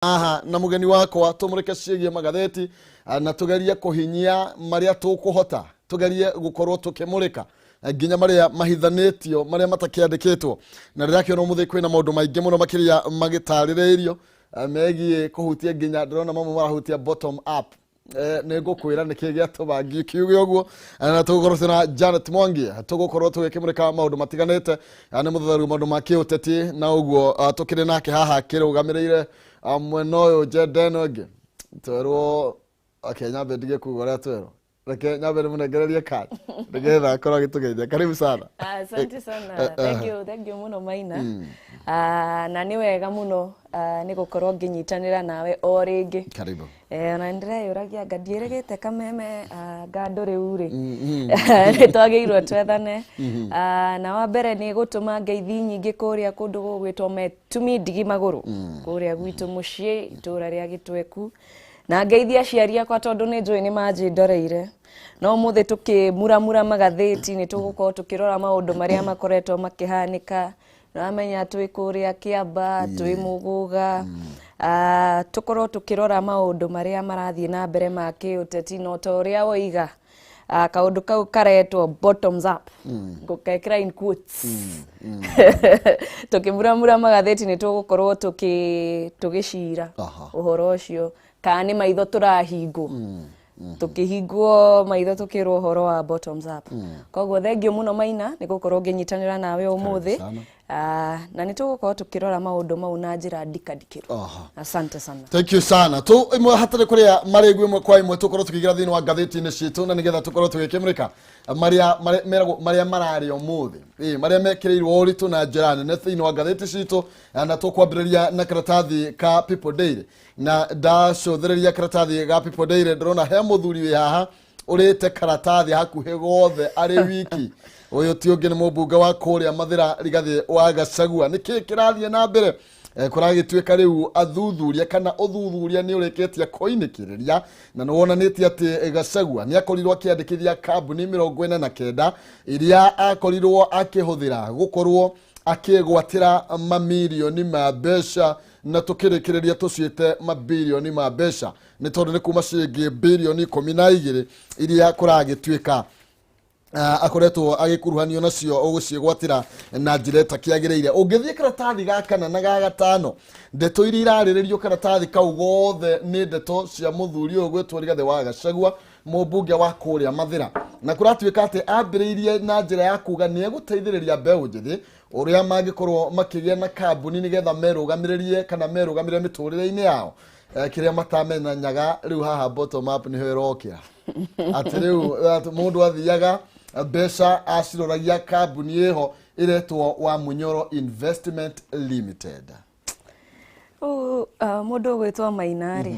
aha na mugeni wakwa tumureke ciĩgie magatheti na tugerie kuhinyia maria tukuhota tugerie gukorwo tukimurika nginya maria mahithanĩtio maria matakiandĩkĩtwo na rĩrakĩona mũthĩ kwĩna maũndũ maingĩ mũno makĩria magĩtarĩrĩrio megie kuhutia nginya ndĩrona mamwe marahutia bottom up nĩngũkwĩra nĩkĩ gĩatũbangi kiuge ũguo na tũgũkorwo tũna Janet Mwangi tũgũkorwo tũgĩkĩmũrĩka maũndũ matiganĩte nĩ mũthatharu maũndũ ma kĩũteti na ũguo tũkĩrĩ nake haha kĩrũgamĩrĩire mwena ũyũ Jedeno ĩngĩ twerwo nyambe ndige kuga ũrĩa twerwo reke nyambe nĩmũnengererie kadi nĩgetha akorwo agĩtũgeithia karibu sana. Asante sana, thank you muno Maina. Na nĩ wega muno nĩ gũkorwo ngĩnyitanĩra nawe o rĩngĩ. Karibu. Na ndĩreyũragia ngathiĩrĩgĩte Kameme ngandũ rĩu rĩ nĩtwagĩirwo twethane na wa mbere nĩ gũtũma ngeithi nyingĩ kũrĩa kũndũ gũgwĩtwo Metumi Ndigi Magũrũ kũrĩa gwitũ mũciĩ itũra rĩa Gĩtweku na ngeithi aciari akwa tondũ nĩ njũĩ nĩ manjĩndoreire no mũthĩ tũkĩmuramura magatheti nĩ tũgũkorwo tũkĩrora maũndũ marĩa makoretwo makĩhanĩka Ramenya twĩ kũrĩa Kĩamba twĩ Mũgũga tukorwo tukirora maundu maria marathie na mbere ma kĩũteti no ta ũrĩa woiga kaundu kau karetwo bottoms up ngũkekĩra in quotes tukimuramura magatheti nĩ tũgũkorwo tũgĩcira ũhoro ũcio kana nĩ maitho tũrahingwo tukihingwo maitho tukirwo ũhoro wa bottoms up koguo thengio muno Maina nĩ gũkorwo ngĩnyitanĩra nawe ũmũthĩ na nĩ tũgũkorwo tukirora maũndũ mau na njĩra ndikandikĩrwo. Asante sana. Thank you sana. Tu imwe hatarĩ kũrĩa marĩgũ imwe kwa imwe tukorwo tukĩgira thĩinĩ wa ngatheti-inĩ citũ na nĩgetha tukorwo tũgĩkĩmũrĩka maria mararĩ ũmũthĩ maria mekĩrĩirwo ũritũ na njĩra nene thĩinĩ wa ngatheti citũ na tũkwambĩrĩria na karatathi ka People Daily na ndacũthĩrĩria karatathi ga People Daily ndĩrona he mũthuri wĩ haha ũrĩte karatathi hakuhĩ gothe arĩ wiki ũyũ ti ũngĩ nĩ mũmbunge wa kũrĩa Mathĩra Rigathi wa Gachagua nĩkĩ kĩrathiĩ na mbere kũragĩtuĩka rĩu athuthuria kana ũthuthuria nĩ ũrĩkĩtie kũinĩkĩrĩria na nĩ wonanĩtie atĩ Gachagua nĩ akorirwo akĩandĩkithia kambuni 49 iria akorirwo akĩhũthĩra gũkorwo akĩgwatĩra mamirioni ma mbeca na tũkĩrĩkĩrĩria tũciĩte mambirioni ma mbeca nĩ tondũ nĩ kuma ciringi birioni 12 iria kũragĩtuĩka akoretwo agĩkuruhanio nacio ũgũciĩgwatĩra na njĩra ĩtakĩagĩrĩire ũngĩthiĩ karatathi ga kana na ga gatano ndeto iria irarĩrĩrio karatathi kau gothe nĩ ndeto cia mũthuri ũyũ gwĩtwo Rigathi wa Gachagua mũmbunge wa kũrĩa Mathĩra na kũratuĩka atĩ ambĩrĩirie na njĩra ya kuga nĩ egũteithĩrĩria mbeũ njĩthĩ ũrĩa mangĩkorwo makĩgĩa na kambuni nĩgetha merũgamĩrĩrie kana merũgamĩrĩre mĩtũrĩre-inĩ yao kĩrĩa matamenyanyaga rĩu haha bottom up nĩho ĩrokĩra atĩ rĩu mũndũ athiaga mbeca aciroragia kambuni ĩho ĩretwo wa Munyoro Investment Limited. Mũndũ gwĩtwo Maina rĩ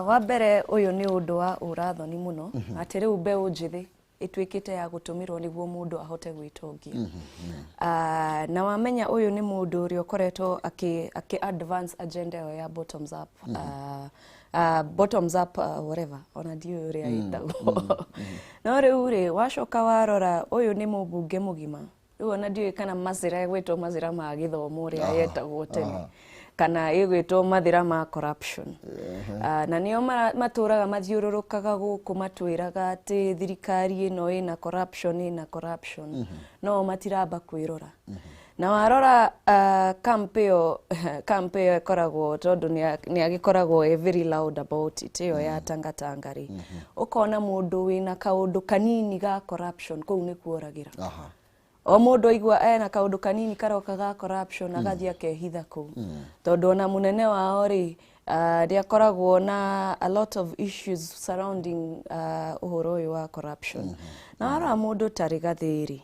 wa mbere ũyũ nĩ ũndũ wa ũrathoni mũno atĩ rĩu mbeũ njĩthĩ ĩtuĩkĩte ya gũtũmirwo nĩguo mũndũ ahote gwĩtongia na wamenya ũyũ nĩ mũndũ ũrĩa ũkoretwo akĩ advance agenda ya bottoms up bottoms up whatever ona ndiyo ũrĩa ĩtagwo no rĩu rĩ wacoka warora ũyũ nĩ mũmbunge mũgima rĩu ona ndiyo kana Mathĩra gwĩtwo Mathĩra ma gĩthomo ũrĩa yetagwo tene kana ĩgwĩtwo Mathĩra ma corruption na nĩo matũraga mathiũrũrũkaga gũkũ matwĩraga atĩ thirikari ĩno ĩna corruption no matiramba kwĩrora na warora campaign ĩkoragwo tondũ nĩ agĩkoragwo very loud about it ĩyo ya tangatanga rĩ ũkona mũndũ wĩna kaũndũ kanini ga corruption kũu nĩ kuoragĩra o mũndũ aigua ena kaũndũ kanini karoka ga corruption agathiĩ akehitha kũu tondũ ona mũnene wao rĩ ndiakoragwo na a lot of issues surrounding ũhoro ũyũ wa corruption na warora mũndũ ta Rigathi rĩ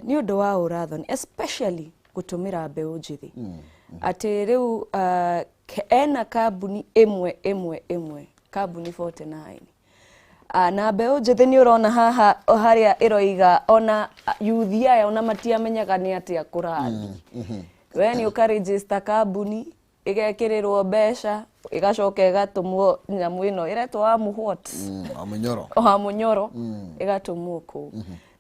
nĩ ũndũ wa ũrathoni especially gũtũmĩra mbeũ njĩthĩ atĩ rĩu ena kambuni ĩmwe kambuni 49 na mbeũ njĩthĩ nĩ ũrona haha harĩa ĩroiga ona yuthi aya ona matiamenyaga nĩ atĩa kũrathi we nĩ ũkaregister kambuni ĩgekĩrĩrwo mbeca ĩgacoka ĩgatũmwo nyamũ ĩno ĩretwo wa Munyoro ĩgatũmwo kũu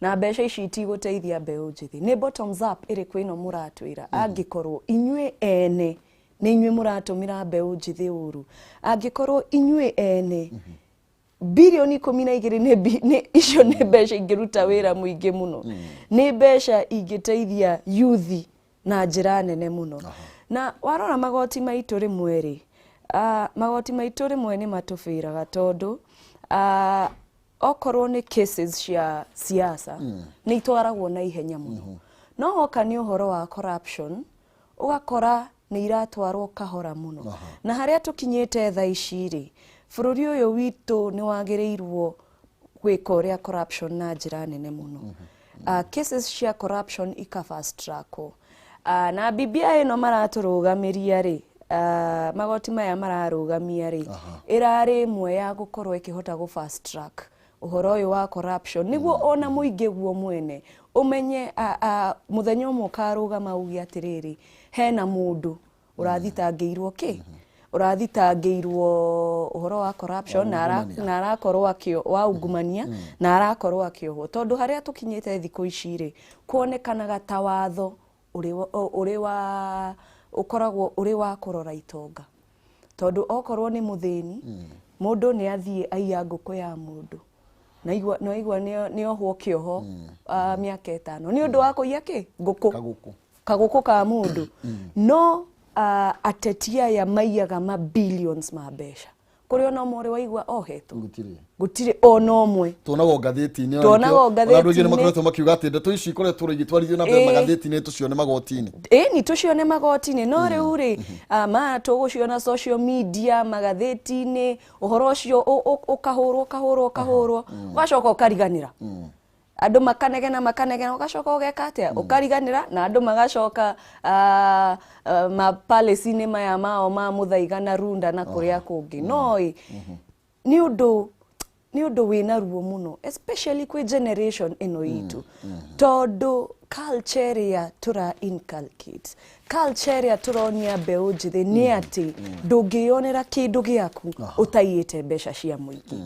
na mbeca ici itigũteithia mbeũ njĩthĩ nĩ bottoms up ĩrĩkũ ĩno mũratwĩra angĩkorwo inyuĩ ene nĩ inyuĩ mũratũmĩra mbeũ njĩthĩ ũru. Angĩkorwo inyuĩ ene birioni 12 icio nĩ mbeca ingĩruta wĩra mũingĩ mũno, nĩ mbeca ingĩteithia youth na njĩra nene mũno. Na warora magoti maitũ rĩmwe rĩ, magoti maitũ rĩmwe nĩ matũbĩraga tondũ okorwo nĩ cases cia siasa nĩ itwaragwo na ihenya mũno. No hoka nĩ ũhoro wa corruption, ũgakora nĩ iratwarwo kahora mũno. Na harĩa tũkinyĩte thaa ici rĩ, bũrũri ũyũ witũ nĩ wagĩrĩirwo gwĩka ũrĩa corruption na njĩra nene mũno. Cases cia corruption ika fast trackwo. Na BBI ĩno maratũrũgamĩria rĩ, magoti maya mararũgamia rĩ, ĩrarĩ ĩmwe ya gũkorwo ĩkĩhota gũ fast track ũhoro ũyũ wa corruption, nĩguo ona mũingĩ guo mwene ũmenye mũthenya ũmwe ũkarũgama uge atĩrĩrĩ, hena mũndũ ũrathitangĩirwo kĩ? Ũrathitangĩirwo ũhoro wa corruption na arakorwo wa ungumania na arakorwo akĩohwo. Tondũ harĩa tũkinyĩte thikũ ici rĩ, kuonekanaga ta watho ũkoragwo ũrĩ wa kũrora itonga. Tondũ okorwo nĩ mũthĩni, mũndũ nĩ athiĩ aiya ngũkũ ya mũndũ, naigua nĩ ohwo kĩoho mĩaka 5 nĩ ũndũ wa kũiya kĩ? Ngũkũ, kagũkũ ka mũndũ. No ateti aya maiyaga billions ma mbeca. Kũrĩ ona ũmwe waigua ohetwo? Gũtirĩ ona ũmwe. Tuonago ngathĩti-inĩ. Tuonago ngathĩti-inĩ. Andũ aingĩ nĩ makoretwo makiuga atĩ ndeto ici ikoretwo igĩtwarithio na mbere magathĩti-inĩ tucione magoti-inĩ. Nĩ tucione magoti-inĩ, no rĩu rĩ, tũgũciona social media, magathĩti-inĩ, ũhoro ũcio ũkahũrwo, ũgacoka ũkariganĩra. Andũ makanegena ũgacoka ũgeka atĩa? Ũkariganĩra na andũ magacoka mapalace-inĩ maya mao ma Muthaiga na Runda na kũrĩa kũngĩ. No nĩ ũndũ wĩna ruo mũno, especially kwĩ generation ĩno itũ. Tondũ culture ĩrĩa tũra inculcate, culture ĩrĩa tũronia mbeũ njĩthĩ nĩ atĩ ndũngĩyonera kĩndũ gĩaku ũtaiyĩte mbeca cia mũingĩ.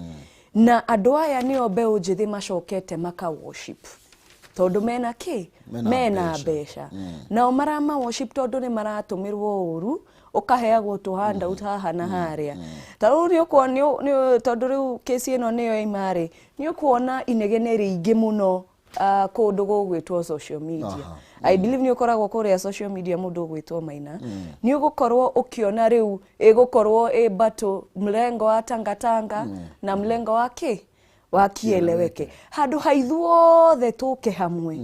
Na andũ aya nĩo mbeũ njĩthĩ macokete maka worship. Tondũ mena kĩ? Mena mbeca. Nao marama worship tondũ nĩ maratũmĩrwo ũru, ũkaheagwo tũhandout haha na harĩa. Tarĩu tondũ rĩu kesi ĩno nĩyo ĩmarĩ, nĩ ũkuona inegene rĩingĩ mũno kũndũ gũgwĩtwo social media. I believe nĩ ũkoragwo kũrĩa social media mũndũ ũgwĩtwo Maina. Nĩ ũgũkorwo ũkĩona rĩu ĩgũkorwo battle mlengo wa tangatanga na mlengo wa kĩ? Wa kieleweke. Handũ haithuothe tũke hamwe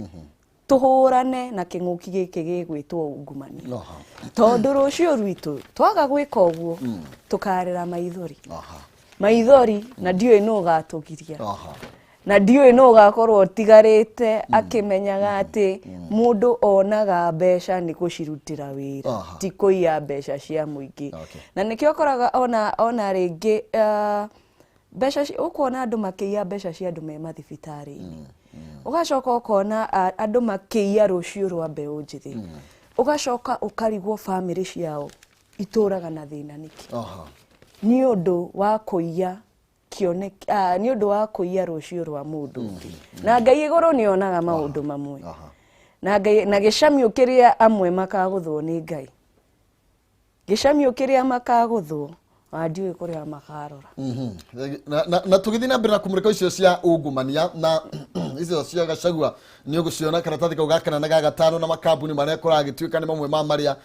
tuhũrane na kĩng'ũki gĩkĩ gĩgwĩtwo ungumania. Tondũ rũciũ rwitũ twaga gwĩka ũguo tũkarĩra maithori na ndiũĩ nũ ũgatũgiria. Na ndiũĩ nũ ũgakorwo tigarĩte akĩmenyaga atĩ mũndũ onaga mbeca nĩ gũcirutĩra wĩra, ti kũiya mbeca cia mũingĩ. Na nĩkĩo ũkoraga ona rĩngĩ mbeca ũkona andũ makĩiya mbeca cia andũ me mathibitarĩ-inĩ. Ũgacoka ũkona andũ makĩiya rũciũ rwa mbeũ njĩthĩ. Ũgacoka ũkarigwo family ciao itũraga na thĩna nĩkĩ? Nĩ ũndũ wa kũiya nĩ ũndũ wa kũiya rũciũ rwa mũndũ ũngĩ. Na Ngai igũrũ nĩ onaga maũndũ mamwe. Na gĩcamio kĩrĩa amwe makagũthwo nĩ Ngai. Gĩcamio kĩrĩa makagũthwo ndiũĩ kũrĩa makarora. Na tũgĩthiĩ na mbere na kũmũrĩka icio cia ungumania na icio cia Gachagua nĩ ũgũciona karatathi kau gakana na gagatano na makambuni marĩa kũragĩtuĩka nĩ mamwe ma marĩa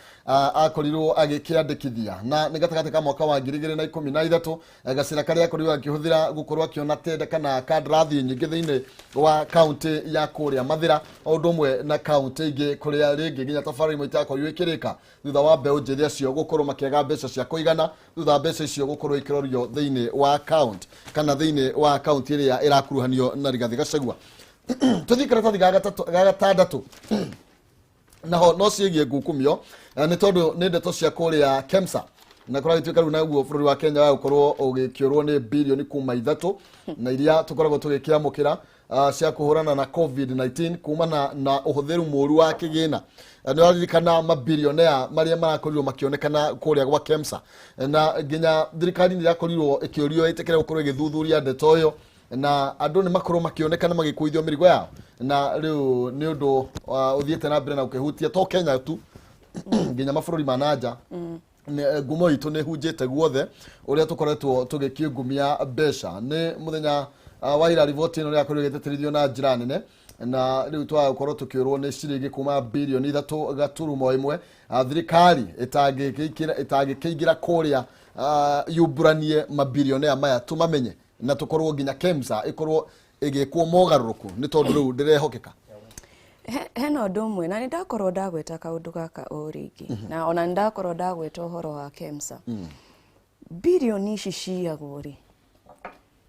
akorirwo agĩkĩandĩkithia. Na nĩ gatagatĩ ka mwaka wa 2013 gacĩra karĩa akorirwo akĩhũthĩra gũkorwo akĩona tenda kana kandarathi nyingĩ thĩinĩ wa kaunti ya kũrĩa Mathĩra, o ũndũ ũmwe na kaunti ingĩ kũrĩa rĩngĩ nginya tabarĩra imwe itakorirwo ikĩrĩka thutha wa mbeũ njĩthĩ acio gũkorwo makĩaga mbeca cia kũigana, thutha mbeca icio gũkorwo ikĩrorio thĩinĩ wa account kana thĩinĩ wa account ĩrĩa ĩrakuruhanio na Rigathi Gachagua. Tũthiĩ karatathi gagatandatũ naho no ciĩgiĩ ngukumio nĩ tondũ nĩ ndeto cia kũrĩa KEMSA na kũragĩtuĩka rĩu naguo bũrũri wa Kenya wa gũkorwo ũgĩkĩũrwo nĩ birioni kuma 3 na iria tũkoragwo tũgĩkĩamũkĩra cia kũhũrana na COVID-19 kumana na ũhũthĩri mũru wa kĩgĩna. Nĩ waririkana mambirionea marĩa marakorirwo makĩonekana kũrĩa gwa KEMSA, na nginya thirikari nĩ yakorirwo ĩkĩũrio ĩtĩkĩre gũkorwo ĩgĩthuthuria ndeto ĩyo, na andũ nĩ makorwo makĩonekana magĩkuithio mĩrigo yao, na rĩu nĩ ũndũ ũthiĩte na mbere na ũkĩhutia to Kenya tu nginya mabũrũri ma nanja ngumo itu ne hujete guothe uria tukoretwo tugikiungumia mbeca ni muthenya wa ira rivoti ino ria kurigeteterithio na njira nene na riu twakorwo tukiurwo ni ciringi kuma bilioni 3.1 thirikari itagikiingira kuria yuburanie mabilionea maya tumamenye na tukorwo nginya KEMSA ikorwo igikwo mogaruruku ni tondu riu ndirehokeka heno ndumwe na nindakorwo ndagweta kaundu gaka o ringi na ona nindakorwo ndagweta uhoro wa KEMSA bilioni ici ciagwo ri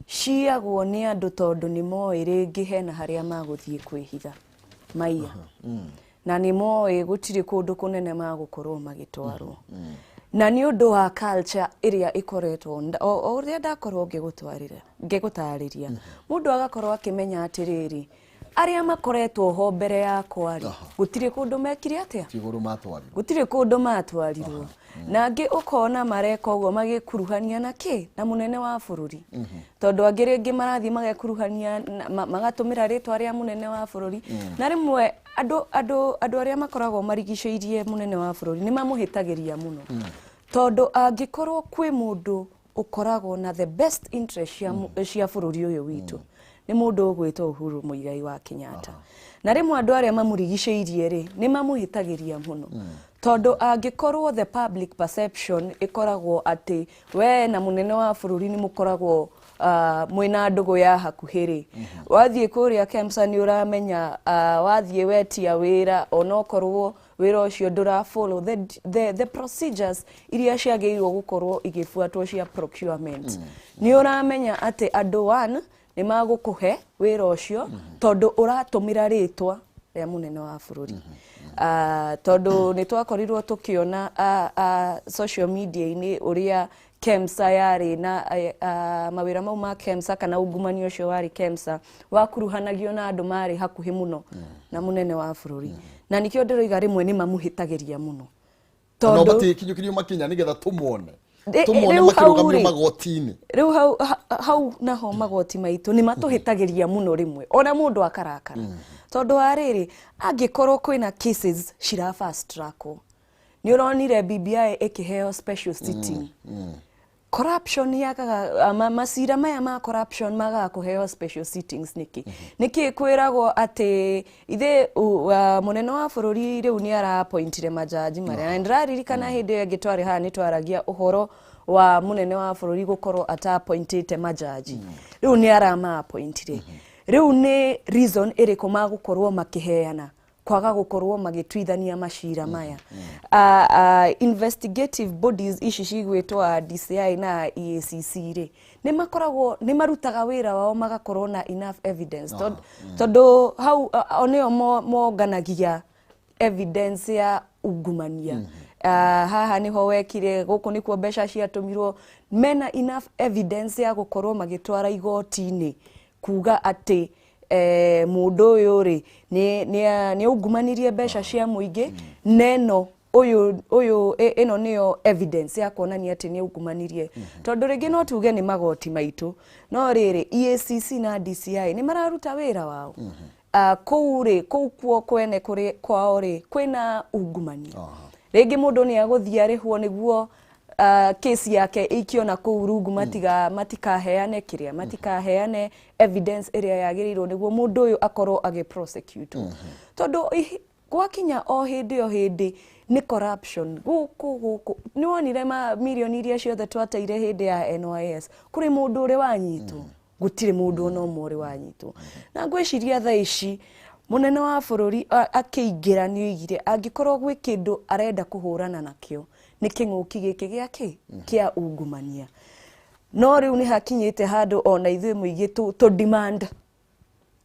ciagwo ni andu tondu ni moi ringi hena haria maguthie kwihitha maiya na ni moi gutiri kundu kunene magukorwo magitwarwo na ni undu wa culture iria ikoretwo o uria ndakorwo ngigutariria mundu agakorwo akimenya atiriri aria makoretwo ho mbere yakwa ri gutiri kundu mekire atia gutiri kundu matwarirwo na angi ukona mareka uguo magikuruhania na ki na munene wa bururi tondu angi ringi marathi magekuruhania magatumira ritwa ria munene wa bururi na rimwe andu aria makoragwo marigiceirie munene wa bururi ni mamuhitagiria muno tondu angikorwo kwi mundu ukoragwo na the best interest cia bururi uyu witu ni mundu ugwitwo Uhuru Muigai wa Kenyatta na rimwe andu aria mamurigiceirie ri ni mamuhitagiria muno tondu angikorwo the public perception ikoragwo ati we na munene wa bururi ni mukoragwo mwina ndugu ya hakuhiri wathie kuria KEMSA ni uramenya wathie wetia wira onokorwo wira ucio ndura follow the procedures iria ciagirwo gukorwo igifuatwo cia procurement ni uramenya ati andu one ni magukuhe wira ucio tondu uratumira ritwa ria munene wa bururi tondu ni twakorirwo tukiona social media ini uria KEMSA yari na mawira mau ma KEMSA kana ungumani ucio wari KEMSA wakuruhanagio na andu mari hakuhi muno na munene wa bururi na nikio ndiroiga rimwe ni mamuhitagiria muno tondu bati kinyukirio makinya nigetha tumone makirugamio magotini riu hau naho magoti maitu ni matuhitagiria muno rimwe ona mundu akarakara tondu ariri angikorwo kwina cases shira fast track ni uronire BBI ikiheo special sitting corruption yakaga masira maya ma corruption maga kuheo special sittings niki kwiragwo ati ithe munene wa bururi riu ni ara appointire majaji maria ndraririkana hindi ngitwari ha ni twaragia uhoro wa munene wa bururi gukorwo ata appointite majaji riu ni ara ma appointire riu ni reason iriko magukorwo makiheana kwaga gukorwo magitwithania mashira maya investigative bodies ici cigwitwa DCI na EACC ri ni makoragwo ni marutaga wira wao magakorwo na enough evidence tondu hau oneo moganagia evidence ya ungumania haha niho wekire guku nikuo mbeca ciatumirwo mena enough evidence ya gukorwo magitwara igoti-ini kuga ati mundu uyu ri ni ungumanirie mbeca cia muingi neno uyu ino niyo evidence ya kuonania ati ni ungumanirie tondu ringi no tuge ni magoti maitu no riri EACC na DCI ni mararuta wira wao kuo kwene kuri kwao ri kwina ungumania ringi mundu ni aguthia rihwo niguo kesi yake ikio na kuurungu matikaheane evidence area yagirirwo niguo mundu uyu akorwo agi prosecute tondu gwakinya o hindi ni corruption guku ni wonire milioni iria ciothe twateire hindi ya NYS kuri mundu uri wanyitwo gutire mundu no muri wanyitwo na ngwiciria tha ici munene wa bururi akiingira ni igire angikorwo gwi kindu arenda kuhurana nakio ni kinguki giki giake kia ungumania no riu ni hakinyite handu ona ithuĩ muigi to demand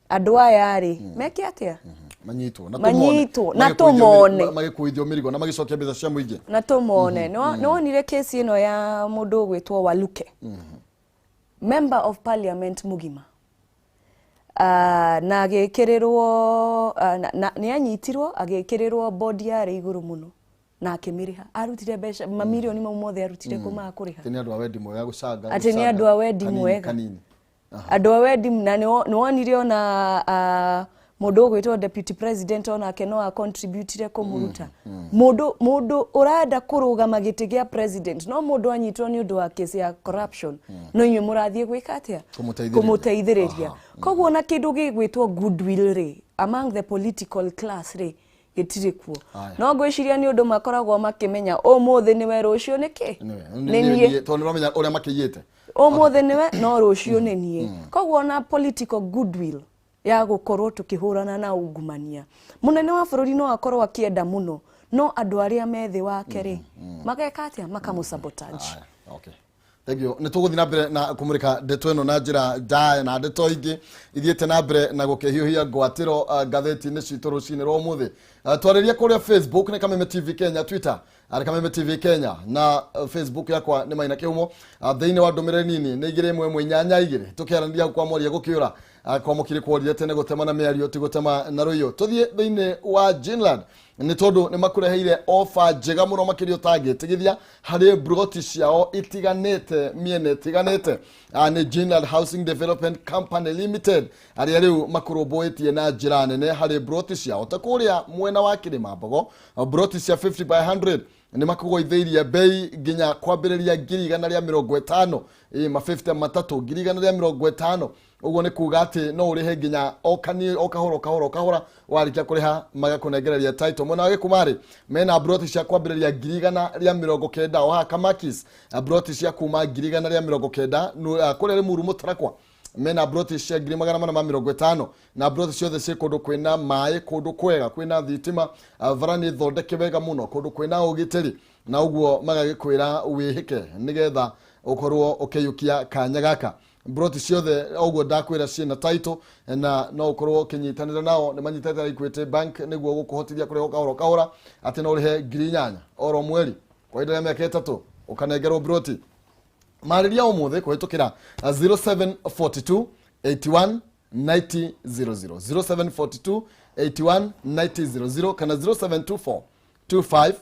andu aya ri meke atia manyitwo na tumone magikuithio mirigo na magicokia mbeca cia muingi na tumone no onire case ino ya mundu gwitwo Waluke member of parliament mugima na agikirirwo ni anyitirwo agikirirwo bodi ya iguru muno na akimiriha arutire mbeca mamilioni mothe arutire kuma kuriha tini andu a wendi mwega gucanga ati ni andu a wendi mwega andu a wendi na ni wonire ona mundu gwitwo deputy president onake no a contribute kumuruta mundu urada kurugama giti gia president no mundu anyitwo ni undu wa case ya corruption no inyu murathie gwika atia kumuteithiriria koguo na kindu gigwitwo goodwill ri among the political class ri gitiri kuo no gwiciria ni undu makoragwo makimenya umuthi niwe rucio niki ni tondu romenya uria makiyite umuthi niwe no rucio ni nie koguo na political goodwill ya gukorwo tukihurana na ungumania munene wa bururi no akorwo akienda muno no andu aria methi wake ri mageka atia makamusabotage. Okay, thank you. Nituguthi na mbere na kumurika ndeto ino na njira njaya na ndeto ingi ithiete na mbere na gukehiuhia ngwatiro gatheti-ini citu rucini rwa umuthi. Twariria kuria Facebook ni Kameme TV Kenya, Twitter ari Kameme TV Kenya na Facebook yakwa ni Maina Kihumo. Thiini wa ndumiriri nini ni 2112 tukiarandia kwa moria gukiura kwa mukiri kworia tene gutema na miario tigutema na ruyo tuthie thiini wa Ginland ni tondu ni makureheire offer njega muno makirio targetigithia hari broti ciao itiganete miene itiganete ni Ginland Housing Development Company Limited ari riu makurumbuitie na njira nene hari broti ciao takuria mwena wa Kirima Mbogo broti cia 50 by 100 ni makugoitheirie bei nginya kwambiriria 150 ma 50 matatu 150 uguo ni kuga ati no urihe nginya okahora warikia kuriha magakunegereria title mwana wage kumari mena broti cia kwambiriria 190 o ha kamakis broti cia kuma 190 kurere muru mutarakwa mena broti cia 450 na broti ciothe cia kundu kwina mai kundu kwega kwina thitima varani thondeke wega muno kundu kwina ugitiri na uguo magagikwira wihike nigetha ukorwo ukeyukia kanya gaka broti ciothe uguo ndakwira ciina title na no ukorwo kinyitanira nao ni manyitete Equity Bank niguo gukuhotithia kuri kahora ati no rihe 8,000 oro mweri kwa indo ya miaka 3 ukanengerwo broti mariria umuthi kuhitukira 0742 81 9000 0742 81 9000 kana 0724 25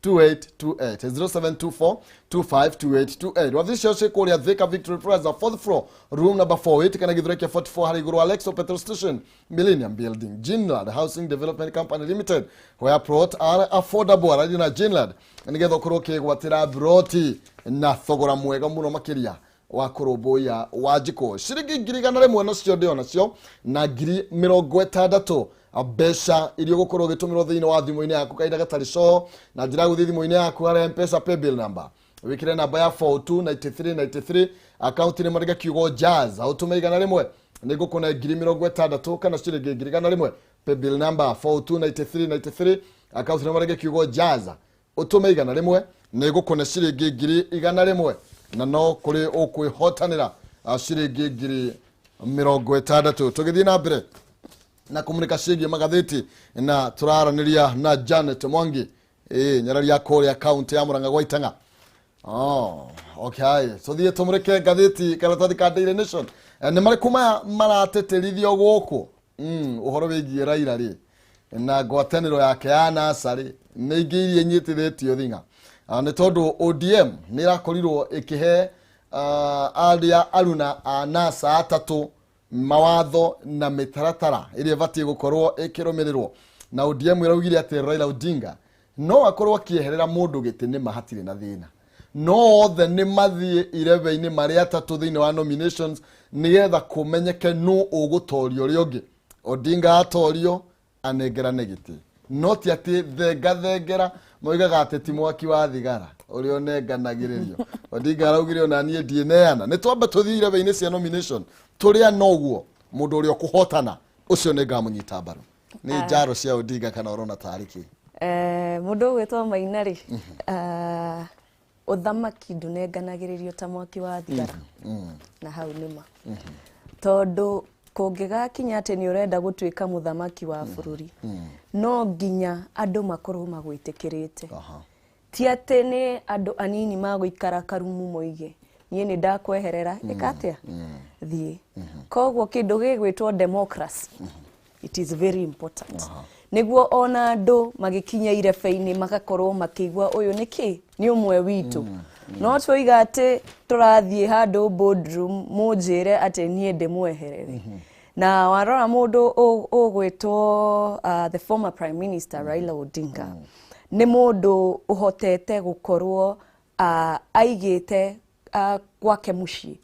2828 0724 252828 wathisha cio kuria Thika Victory Plaza 4th floor room number 48 kana githureke 44 hari iguru Alexo petrol station Millennium Building Ginland Housing Development Company Limited where plot are affordable ari na Ginland nigetha ukorwo kigwatira broti na thogora mwega muno makiria wa kurubuya wajiko shiringi 1,100 nacio ndio nacio na 60 mbeca irio gukorwo gitumirwo thiini wa thimu-ini yaku kaida gatari so na njira guthi thimu-ini yaku hari M-Pesa pay bill number wikire namba ya 429393 account ni mariga kiugo jazz autume 100 nigukuna 60 kana shiringi 100 pay bill number 429393 account ni mariga kiugo jazz utume 100 nigukuna shiringi 100 na no kuri ukwihotanira shiringi 60 tugithii na mbere na kumurika ciĩgiĩ magathĩti na turaraniria na Janet Mwangi nyarari ya Korea county ya Murang'a gwa Itanga. Okay, so thie tumurike gathĩti karatathi ka Daily Nation ni marĩkũ maya marateterithio gũkũ uhoro wĩgiĩ Raila rĩ na ngwatanĩro yake ya NASA rĩ nĩ ingĩ iria nyitithĩtio thing'a nĩ tondũ ODM nĩ irakorirwo ĩkĩhe aria aruna a NASA atatu mawatho na mitaratara iria batie gukorwo ikirumirirwo na ODM iraugire ati Raila Odinga no akorwo akieherera mundu gitini mahatire na thina no othe ni mathie irebe-ini maria atatu thiini wa nominations nigetha kumenyeke no ugutorio riongi Odinga atorio anegerane giti no ti ati thengera moigaga ati ti mwaki wa thigara urio nenganagiririo Odinga araugire ona nie dieneana ni twamba tuthii irebe-ini cia nomination turia noguo mundu uria kuhotana ucio ni ngamunyita mbaru ni njaro cia Odinga kana urona tariki mundu gwitwa Maina ri uthamaki ndunenganagiririo ta mwaki wa thigara na hau nima tondu kungigakinya ati ni urenda gutwika muthamaki wa bururi no nginya andu makorwo magwitikirite ti ati ni andu anini maguikara karumu moige nie ni ndakweherera ikatia thie koguo kindu gigwitwo democracy it is very important niguo ona andu magikinya irebe-ini magakorwo makigwa uyu niki ni umwe witu no twiga ati turathie handu boardroom mujire ati nie ndimweherere na warora mundu ugwitwo the former prime minister Raila Odinga ni mundu uhotete gukorwo aigite gwake muci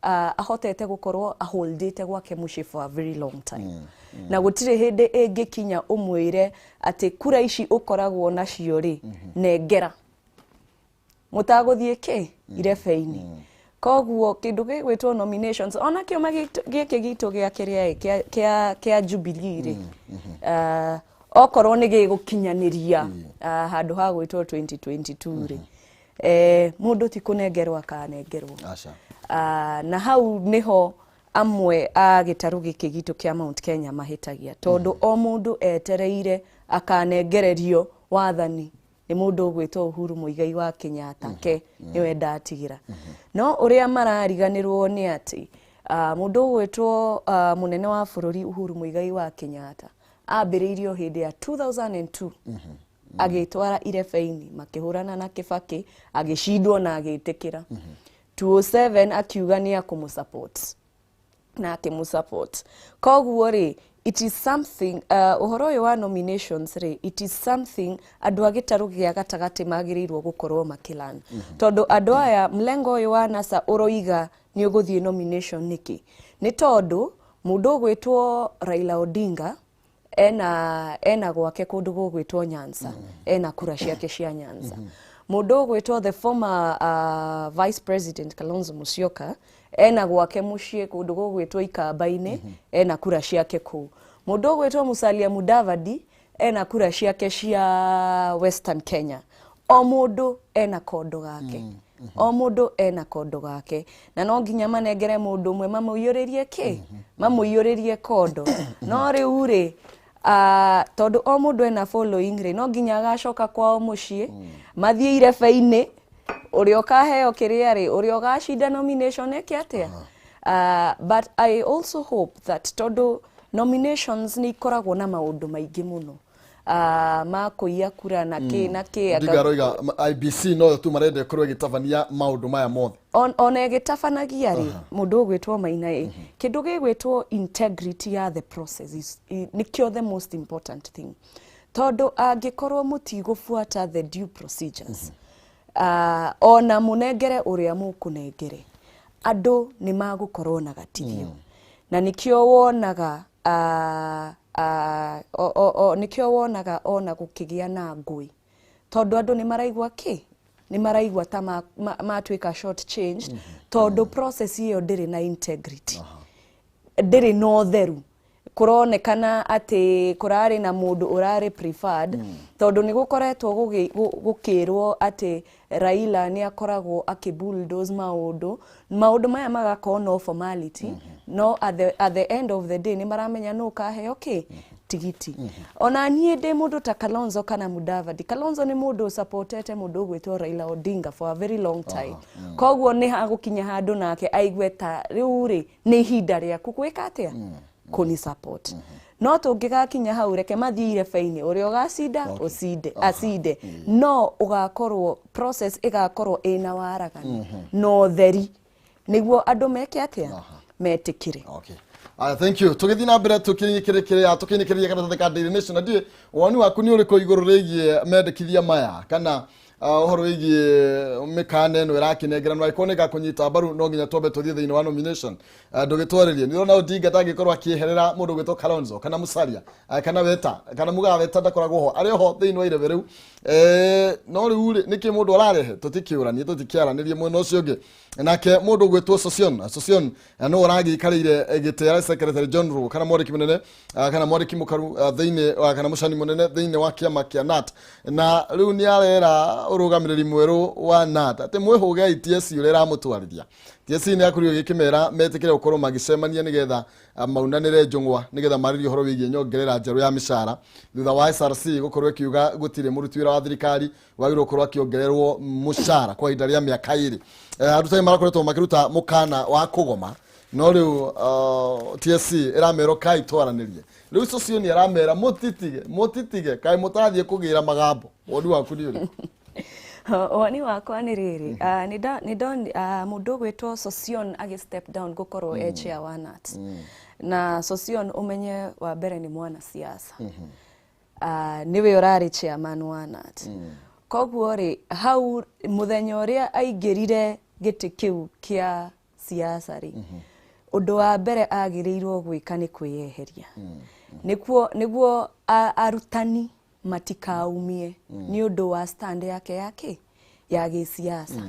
ahotete gukorwo aholdite gwake muci for a very long time na gutire hindi ingikinya umwire ati kura ici ukoragwo nacio ri nengera mutaguthie ki irebe-ini koguo kindu gigwitwo nominations ona kioma giki gitu gia kiria kia Jubilee ri okorwo ni gigukinyaniria handu ha gwitwo 2022 ri mundu ti kunengerwo akanengerwo na hau niho amwe a gitaru giki gitu kia Mount Kenya mahitagia tondu o mundu etereire akanengererio wathani ni mundu ugwitwo Uhuru Muigai wa Kenyatta ke niwe ndatigira no uria marariganirwo ni ati mundu ugwitwo munene wa bururi Uhuru Muigai wa Kenyatta ambiriirio hindi ya 2002 agitwara irebe-ini makihurana na Kibaki agishindwo na agitikira 2007 akiuga ni akumusupport na akimusupport koguo ri it is something uhoro uyu wa nominations ri it is something andu agitaru gia gatagati magirirwo gukorwo makilana tondu andu aya mlengo uyu wa NASA uroiga ni uguthie nomination niki ni tondu mundu gwitwo Raila Odinga ena gwake kundu gugwitwo Nyanza ena kura ciake cia Nyanza mundu gwitwo the former vice president Kalonzo Musyoka ena gwake mucie kundu gugwitwo Ikamba-ini ena kura ciake ku mundu gwitwo Musalia Mudavadi ena kura ciake cia Western Kenya o mundu ena kondo gake o mundu ena kondo gake na no nginya manengere mundu mwe mamuyuririe ki mamuyuririe kondo no riu ri tondu o mundu ena following ri no nginya agacoka kwao mucie mathie irebe-ini uria ukaheo kiria ri uria ugashinda nomination ekiatia but I also hope that tondu nominations ni ikoragwo na maundu maingi muno ma kuia kura na ki ndigaroiga IBC no tu marende kurwe gitavania maundu maya mothe ona gitafanagia ri mundu gwitwo Maina kindu gigwitwo integrity ya the process is nikyo the most important thing tondu angikorwo mutigofuata the due procedures ona munengere uria mukunengere andu ni magukorwo na gatithio na nikyo wonaga nikyo wonaga ona gukigia na ngui tondu andu ni maraigwa ki ni maraigwa ta matwika short changed tondu process iyo ndiri na integrity ndiri no theru kuronekana ati kurari na mundu urari preferred tondu ni gukoretwo gukirwo ati Raila ni akoragwo akibulldoze maundu maya magakorwo no formality no at the end of the day ni maramenya no kaheo ki tigiti ona nie de mundu ta Kalonzo kana Mudavadi Kalonzo ni mundu supportete mundu gwitwo Raila Odinga for a very long time koguo ni hagukinya handu nake aigweta riu ri ni hinda ria kukwika atia kuni support no tungigakinya hau reke mathie irebe-ini uria ugacinda ucinde acinde no ugakorwo process igakorwo ina waragani no theri niguo andu meke atia metikire okay thank you tugithii na mbere tukinyikiriria kana theka Daily Nation andi woni waku ni uriko iguru rigie mendekithia maya kana uhoro wigie mikane no irakinengera no ikoneka kunyita baru no nginya tobe tuthie thiini wa nomination ndugitwaririe ni rona Odinga tangikorwo akiherera mundu gwitwo Kalonzo kana Musalia kana Weta kana Mugaweta ndakoragwo ho ari ho thiini wa irebe riu no riu niki mundu ararehe tutikiuranie tutikiaranirie mwena ucio ungi nake mundu gwitwo Sosion no uragikariire gitera secretary general kana Mwandiki munene kana Mwandiki mukaru thiini kana Mucani munene thiini wa kiama kia NAT na riu ni arera urugamiriri mweru wa NAT ati mwehuge TSC urera mutwarithia TSC ni akurio gikimera metikire ukorwo magicemania nigetha maunanire njungwa nigetha maririo horo wigie nyongerera njeru ya mishara thutha wa SRC gukorwo ikiuga gutire muruti wira wa thirikari wagirwo kurwo akiongererwo mushara kwa ihinda ria miaka 2 arutai marakoretwo makiruta mukana wa kugoma no riu TSC iramero kai twaranirie riu socio ni aramera mutitige kai mutathie kugira magambo wodi waku ni uri wani wakwa ni riri ni don mundu gwitwo Sosion agi step down gukorwo chair wa NAT na Sosion umenye wa mbere ni mwana siasa niwe urari chairman wa NAT koguo ri hau muthenya uria aingirire giti kiu kia siasa ri undu wa mbere agirirwo gwika ni kwiyeheria niguo arutani matikaumie ni undu wa stand yake ya gisiasa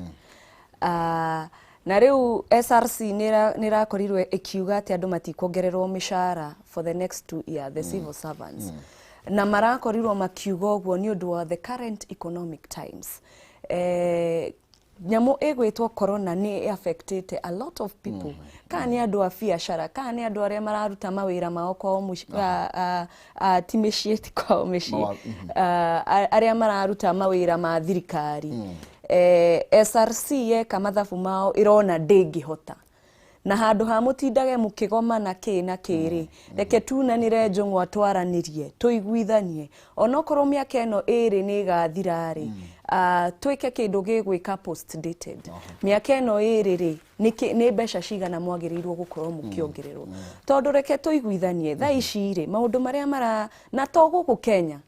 na riu SRC nira korirwe ikiuga ati andu matikuongererwo mishara for the next 2 years the civil servants na marakorirwo makiuga uguo ni undu wa the current economic times nyamo egwetwo corona ni affected a lot of people kani andu a biashara kani andu aria mararuta mawira mao kwa timeshiti kwa meshi aria mararuta mawira ma thirikari SRC ye kamathabu mao irona ndingihota na handu ha mutindage mukigoma na kiri reke tunanire njungwa twaranirie tuiguithanie onokorwo miaka eno iri ni gathirari twike kindu gigwika post dated miaka eno iri ri ni mbeca cigana mwagirirwo gukorwo mukiongererwo tondu reke tuiguithanie tha ici ri maundu maria mara na to guku Kenya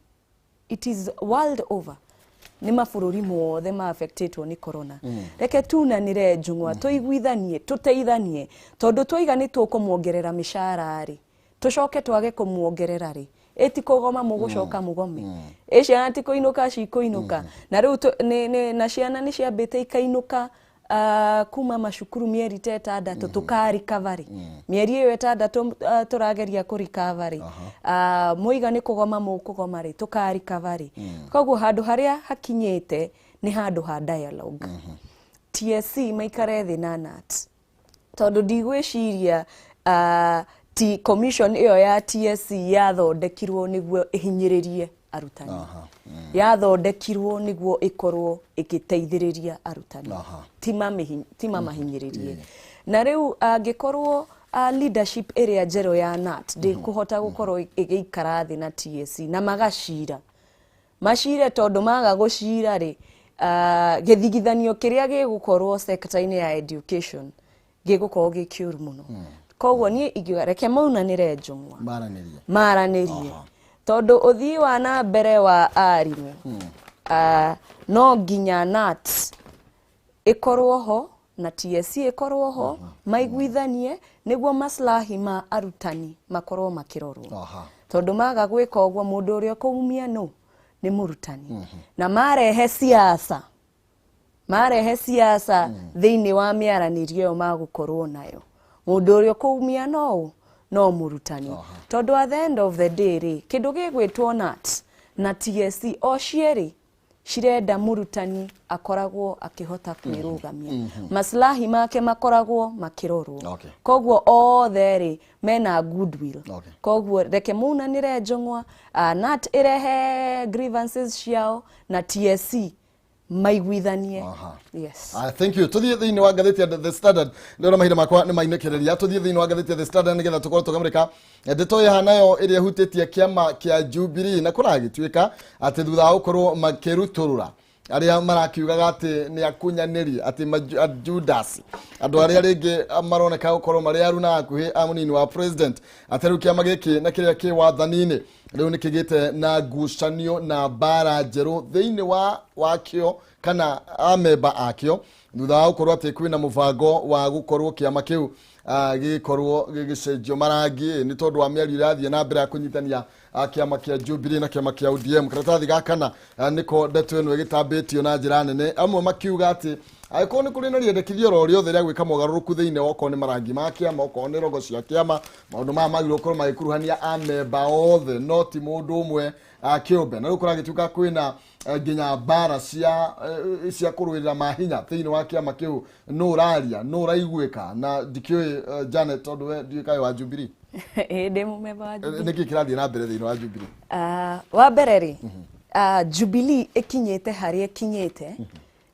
it is world over ni mabururi mothe ma affected ni corona reke tunanire njungwa tuiguithanie tuteithanie tondu twiga ni tukumuongerera mishara ri tucoke twage kumuongerera ri eti kugoma mugucoka mugome ciana ti kuinuka cikuinuka na riu na ciana ni ciambite ikainuka kuma mashukuru mieri 6 tuka recovery mieri iyo 6 turageria ku recovery muiga ni kugoma mukugoma ri tuka recovery koguo handu haria hakinyete ni handu ha dialogue TSC maikare thi na NAT tondu ndigwiciria ti commission iyo ya TSC yathondekirwo niguo ihinyiririe arutani yathondekirwo niguo ikorwo ikiteithiriria arutani tima mahinyiririe na riu angikorwo leadership area jero ya NAT de kuhota gukorwo igiikara thi na TSC na magacira mashire tondu maga gucira ri githigithanio kiria gigukorwo sector-ini ya education gigukorwo gikiuru muno koguo ni igiuga reke maunanire njungwa maranirie tondu uthii wa na mbere wa arimu no nginya NAT ikorwo ho na TSC ikorwo ho maiguithanie niguo maslahi ma arutani makorwo makirorwo tondu maga gwika uguo mundu uria kuumia no ni murutani na marehe siasa thiini wa miaranirio magukorwo nayo mundu uria kuumia no murutani tondu at the end of the day ri kindu gigwitwo NAT na TSC o cieri cirenda murutani akoragwo akihota kwirugamia maslahi make makoragwo makirorwo koguo othe ri mena goodwill koguo reke munanire njungwa NAT irehe grievances ciao na TSC maiguithanie yes thank you tuthie thiini wa ngatheti ya The Standard ndona mahira makwa ni mainekereria tuthie thiini wa ngatheti ya The Standard nigetha tukorwo tugamrika ndeto ya nayo iria hutitie kiama kia Jubilee na kuragituika ati thutha wa gukorwo makiruturura aria marakiugaga ati ni akunyanirie ati Judas andu aria ringi maroneka gukorwo mari aruna akuhi amunini wa president ateru kiama giki na kiria ki wathanini riu nikigite na ngucanio na bara njeru thiini wakio kana amemba akio thutha wa gukorwo ati kwina mubango wa gukorwo kiama kiu gikorwo gigicenjio marangi ni tondu wa miario irathie na mbere ya kunyitania kiama kia Jubilee na kiama kia ODM karatathi gakana niko ndeto eno igitambitio na njira nene amwe makiuga ati aiko ni kuri na riendekithio ro riothe ria gwika mogaruruku thiine oko ni marangi ma kiama oko ni rogo cia kiama maundu ma magiro korwo magikuruhania amemba othe no ti mundu umwe kiumbe na rukura gituka kwina nginya bara cia kurwirira mahinya thiini wa kiama kiu no uraria no uraiguika na ndikioi Janet tondu we ndikai wa Jubilee ndemu meba wa Jubilee niki kirathie na mbere thiini wa Jubilee wa mbere ri Jubilee ikinyete haria kinyete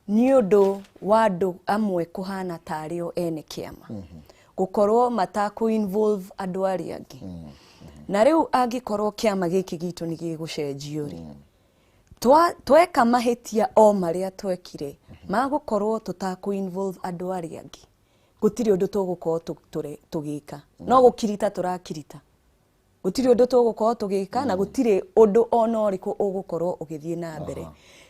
ni undu wa andu amwe kuhana tario ene kiama gukorwo mataku involve andu aria angi na riu angikorwo kiama giki gitu ni gigucenjio ri tweka mahitia o maria twekire magukorwo tutaku involve andu aria angi gutiri undu tugukorwo tugika no gukirita turakirita gutiri undu tugukorwo tugika na gutiri undu ona uriku ugukorwo ugithie na mbere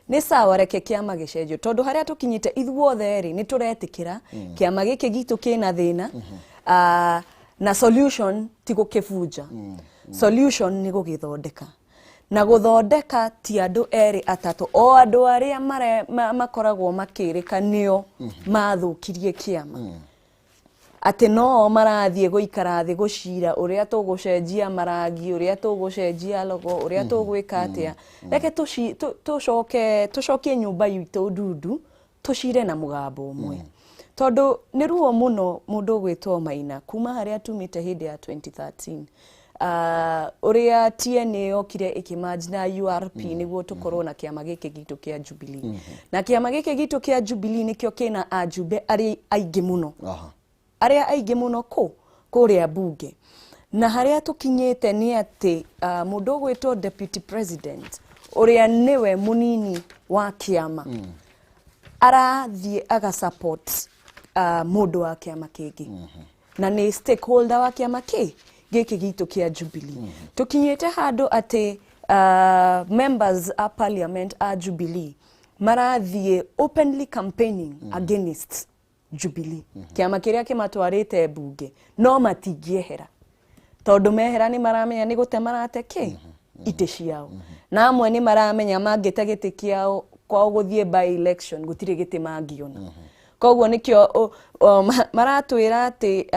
ni sawa reke kiama gicenjio tondu haria tukinyite ithuothe ri ni turetikira kiama giki gitu kina thina na solution ti gukibuja solution ni gugithondeka na guthondeka ti andu eri atatu o andu aria makoragwo makirika nio mathukirie kiama ati no marathie guikara thi gucira uria tugucenjia marangi uria tugucenjia logo uria tugwika atia reke tucokie nyumba yitu ndundu tucire na mugambo umwe tondu ni ruo muno mundu gwitwo Maina kuma haria tumite hindi ya 2013 uria TNA okire ikimagina URP niguo tukorwo na kiama giki gitu kia Jubilee na kiama giki gitu kia Jubilee nikio kina ajumbe ari aingi muno aria aingi muno kuria bunge na haria tukinyite ni ati mundu gwitwo deputy president uria niwe munini wa kiama arathie aga support mundu wa kiama kingi na ni stakeholder wa kiama giki gitu kia Jubilee tukinyite handu ati members a parliament a Jubilee marathie openly campaigning against Jubilee kiama kiria kimatwarite bunge no matigiehera tondu mehera ni maramenya ni gute marate ite ciao na amwe ni maramenya mangite giti kiao kwa guthie by election gutire giti mangiona koguo nikio maratwira ati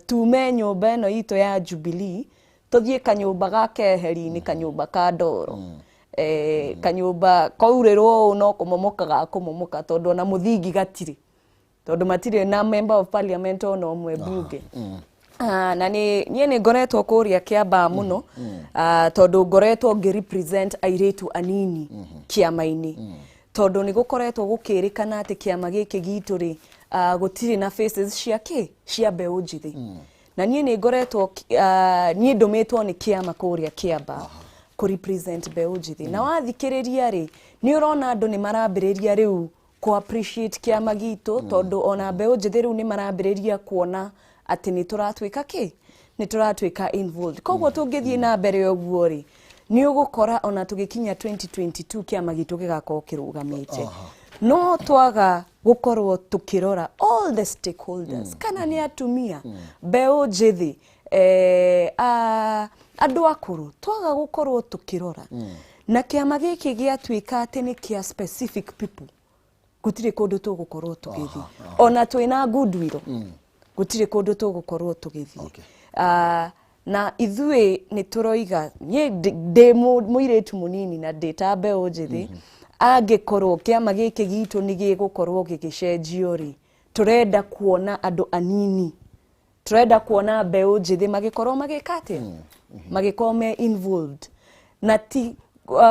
tume nyumba eno ito ya Jubilee tuthie kanyumba gakeheri ni kanyumba ka ndoro kanyumba kaurirwo no kumomoka tondu na muthingi gatiri tondu matire na member of parliament ono mwe bunge na ni ngoretwo kuria kiamba muno tondu ngoretwo ngirepresent airetu anini kiama-ini tondu ni gukoretwo gukirikana ati kiama giki gitu ri gutiri na faces cia mbeu njithi na ni ngoretwo ni ndumitwo ni kiama kuria kiamba ku represent mbeu njithi na wathikiriria ri ni urona andu ni marambiriria riu ku appreciate kiama gitu tondu ona mbeu njithi riu ni marambiriria kuona ati ni turatwika involved koguo tungithie na mbere oguo ri ni ugukora ona tugikinya 2022 kiama gitu gigakorwo kirugamite no twaga gukorwo tukirora all the stakeholders kana ni atumia mbeu njithi andu akuru twaga gukorwo tukirora na kiama giki giatwika ati ni kia specific people gutire kundu tugukorwo tugithi ona twina goodwill gutire kundu tugukorwo tugithi na ithue ni turoiga de muiretu munini na data mbeu njithi angikorwo kiama giki gitu ni gigukorwo gigicenjio ri turenda kuona andu anini turenda kuona mbeu njithi magikorwo magikate magikorwo me involved na ti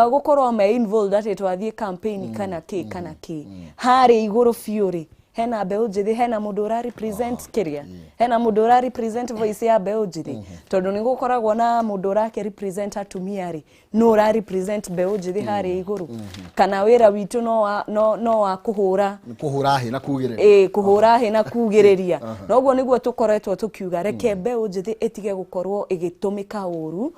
gukorwo me involved ati twathie campaign kana hari iguru fiori hena mbeu njithi hena mundu ura represent kiria hena mundu ura represent voice ya mbeu njithi tondu ni gukoragwo na mundu ura ke represent atumia ri no ura represent mbeu njithi hari iguru kana wira witu no wa kuhura hi na kugiriria kuhura hi na kugiriria noguo niguo tukoretwo tukiuga reke mbeu njithi itige gukorwo igitumika uru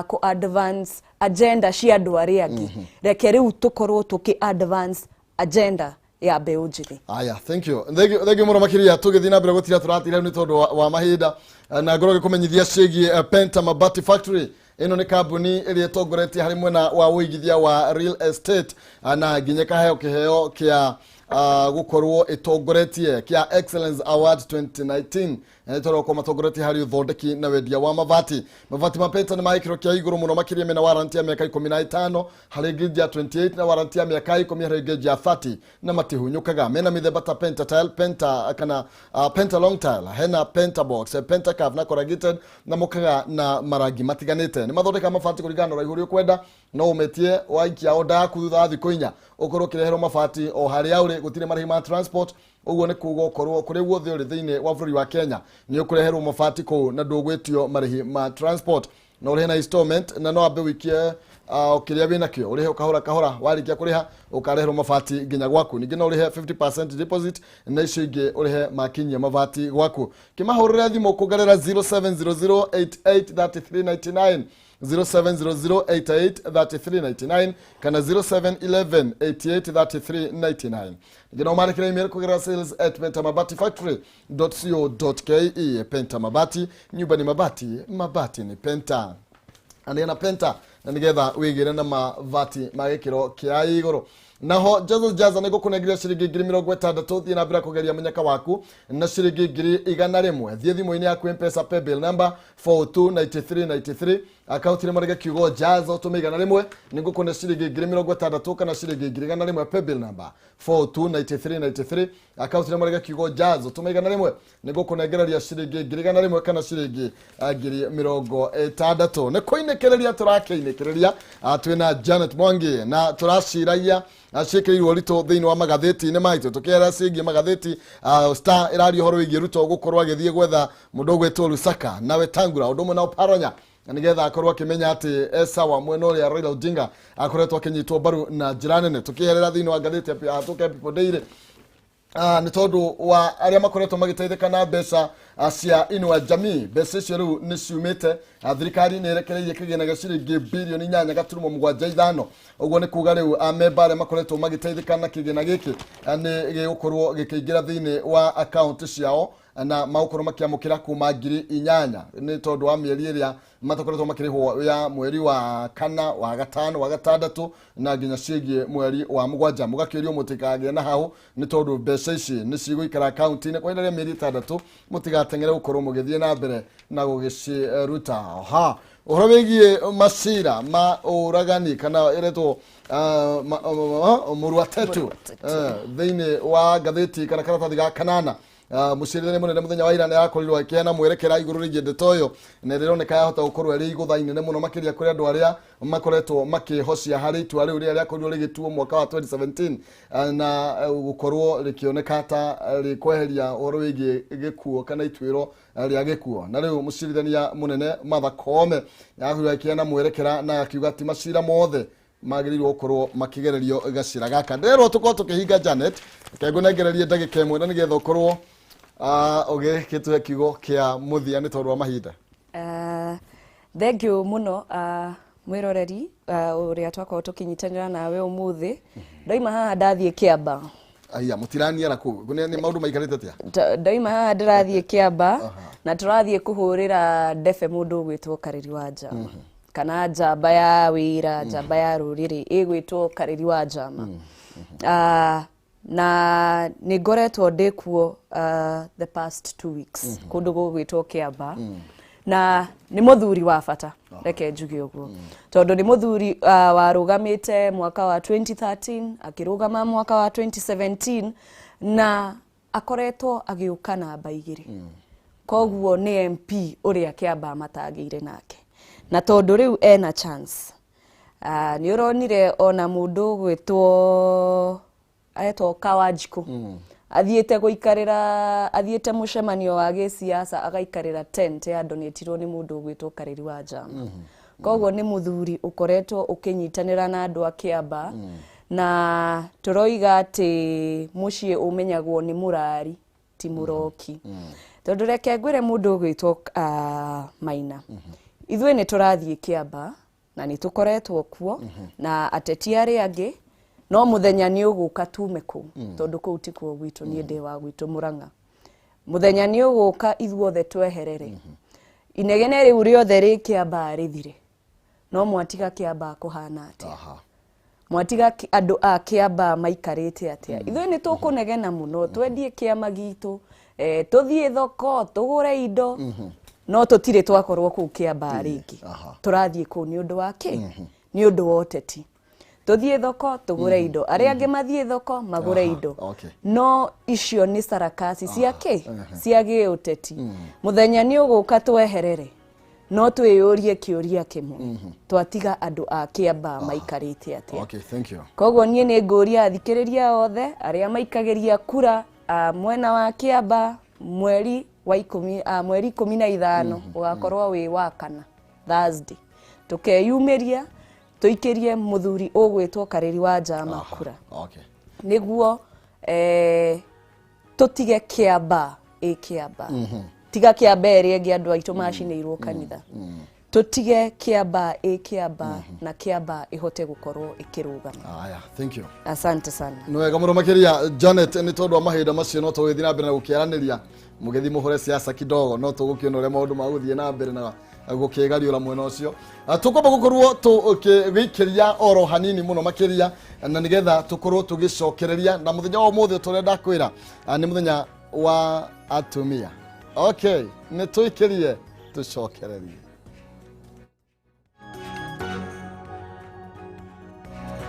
ku advance agenda cia andu aria angi reke riu tukorwo tuki advance agenda ya mbeu njithi. Aya, thank you muno makiria tugithi na mbere gutira turatira ni tondu wa mahinda na ngoro kumenyithia ciegi Penta Mabati Factory ino ni kambuni iri tongoretie hari mwena wa uigithia wa real estate na nginyeka heo kiheo kia gukorwo itongoretie kia Excellence Award 2019 toro ko matongoretie hari uthondeki na wendia wa mabati mapenta ni mahikiro kia iguru muno makiria mena warranty ya miaka 15 hari grade ya 28 na warranty ya miaka 10 hari grade ya 30 na matihunyukaga mena mithemba ta penta tile penta kana penta long tile hena penta box penta curve na corrugated na mukaga na marangi matiganite ni mathondeka mabati kuringana na ihuri kwenda no umetie waikia oda kutha thiko inya ukorwo kirehero mabati o hari aure gutire marhi ma transport uguo ni kugo korwo kuri guothe uri thiine wa bũrũri wa Kenya ni ukureherwo mabati ku na ndugwitio marhi ma transport na urihe na installment na no ambe wikie ukiria wina kio urihe ukahora kahora warikia kuriha ukareherwo mabati nginya gwaku ningi no urihe 50% deposit na icio ingi urihe makinyia mabati gwaku kimahurire thimu kugarera 0700883399 0700883399 kana 0711883399 ngino marikira email kugerera sales@pentamabati.co.ke. Penta Mabati, nyumba ni mabati, mabati ni penta. Anena penta na nigetha wigire na mavati magikiro kia iguru. Naho jaza nego kunegira shiringi 60,000 thie na mbira kugeria munyaka waku na shiringi 100,000 thie thimu-ini yaku M-Pesa paybill number 429393 account ni marega kiugo jaza utumiga na rimwe ningo kuna shiringi 60,000 kana shiringi 100,000 paybill number 429393 account ni marega kiugo jaza utumiga na rimwe ningo kunegereria shiringi 100,000 kana shiringi 60,000 ne koinekereria turakenekereria twina Janet Mwangi na turashiraia ashikirwo rito thiini wa magatheti ne maito tukera singi magatheti star irario horo wigi ruto gukorwa githie gwetha mundu gwetwo Lusaka nawe Tangura undu na Uparonya nigetha akorwa kimenya ati esawa mweno ya Raila Odinga akoretwo akinyitwo baru na jirani ne tukiherera thiini wa gatheti atuke people daily ni tondu wa aria makoretwo magiteithika na mbeca cia inua jamii mbeca icio riu ni ciumite thirikari ni erekereirie kigina gya ciringi bilioni 8.75 uguo ni kuga riu amemba aria makoretwo magiteithika na kigina giki ni gigukorwo gikiingira thiini wa account ciao na maukoro makiamukira kuma 8,000 ni tondu wa mieri iria matakoretwo makirihwo ya mweri wa kana wa gatano wa gatandatu na nginya cigie mweri wa mugwanja mugakirio mutikage na hau ni tondu mbeca ici ni ciguikara account ni kwa iria mieri 6 mutigatengere gukorwo mugithie na mbere na gugishiruta ha uhoro wigie masira ma uragani kana iretwo muruatetu thiini wa gatheti kana karatathi ga kanana mucirithania munene muthenya wa ira ni yakorirwo akiana mwerekera iguru rigi ndetoyo ne rironeka yahota gukorwo ri iguthaine ne muno makiria kuri andu aria makoretwo makihocia hari itua riu ria yakorirwo rigituo mwaka wa 2017 na gukorwo rikioneka ta rikweheria uhoro wigi gikuo kana ituiro ria gikuo na riu mucirithania munene Martha Koome yakorirwo akiana mwerekera na akiuga ti macira mothe magirirwo gukorwo makigererio gacira gaka nderwo tuko tukihinga Janet kegunegererie ndagika imwe na nigetha ukorwo kitwe kigo kia muthia ni tondu wa mahinda thank you muno mwiroreri uria twakwa tukinyitanira nawe umuthi ndoima haha ndathie Kiamba aya mutirania ku ni maundu maikarite tia ndoima haha ndirathie Kiamba na turathie kuhurira ndefe mundu gwitwo Kariri wa Njama kana njamba ya wira njamba ya ruriri igwitwo Kariri wa Njama na nigoretwo ndikuo the past 2 weeks kundu gugwitwo Kiamba na ni muthuri wa bata reke njuge uguo tondu ni muthuri warugamite mwaka wa 2013 akirugama mwaka wa 2017 na akoretwo agiuka namba 2 koguo ni MP uria Kiamba matagire nake na tondu riu ena chance ni uronire ona mundu gwitwo aetwo Kawanjiku athiete guikarira athiete mucemanio wa gisiasa agaikarira tent ya donetirwo ni mundu gwitwo Kariri wa Njama koguo ni muthuri ukoretwo ukinyitanira na andu a Kiamba na turoiga ati mucie umenyagwo ni murari ti muroki tondu reke ngwire mundu gwitwo Maina ithwe ni turathie Kiamba na ni tukoretwo kuo na ateti aria angi no muthenya ni uguka tume ku tondu ku utikuo gwitu ni ndi wa gwitu Murang'a muthenya ni uguka ithuothe tweherere inegene ri uriothe ri Kiamba rithire no mwatiga Kiamba kuhana ati mwatiga andu a Kiamba maikarite atia ithwe ni tukunegena muno twendie kiama gitu tuthie thoko tugure indo no tutire twakorwo ku Kiamba ringi turathie ku ni undu wake ni undu woteti tuthie thoko tugure indo aria ange mathie thoko magure indo no icio ni sarakasi ciake ciage uteti muthenya ni uguka tweherere no twiyurie kiuria kimwe twatiga andu a Kiamba maikarite atia koguo nie ni nguria athikiriria othe aria maikageria kura mwena wa Kiamba mweri wa 15 ugakorwo wi wa kana Thursday tukeyumiria tuikirie muthuri ugwitwo Kariri wa Njama kura okay niguo tutige kiamba kiamba tiga kiamba eri engi andu aitu macinirwo kanitha tutige kiamba kiamba na kiamba ihote gukorwo ikirugama. Aya, thank you. Asante sana. Nwega muno makiria Janet ni tondu wa mahinda macio no tugithii na mbere na gukiaraniria mugithi muhure siasa kidogo no tugukiona uria maundu maguthii na mbere na gukigariura mwena ucio tukomba gukorwo tugikiria oro hanini muno makiria na nigetha tukorwo tugicokereria na muthenya wa muthe turenda kwira ni muthenya wa atumia. Okay, ni tuikirie tucokererie.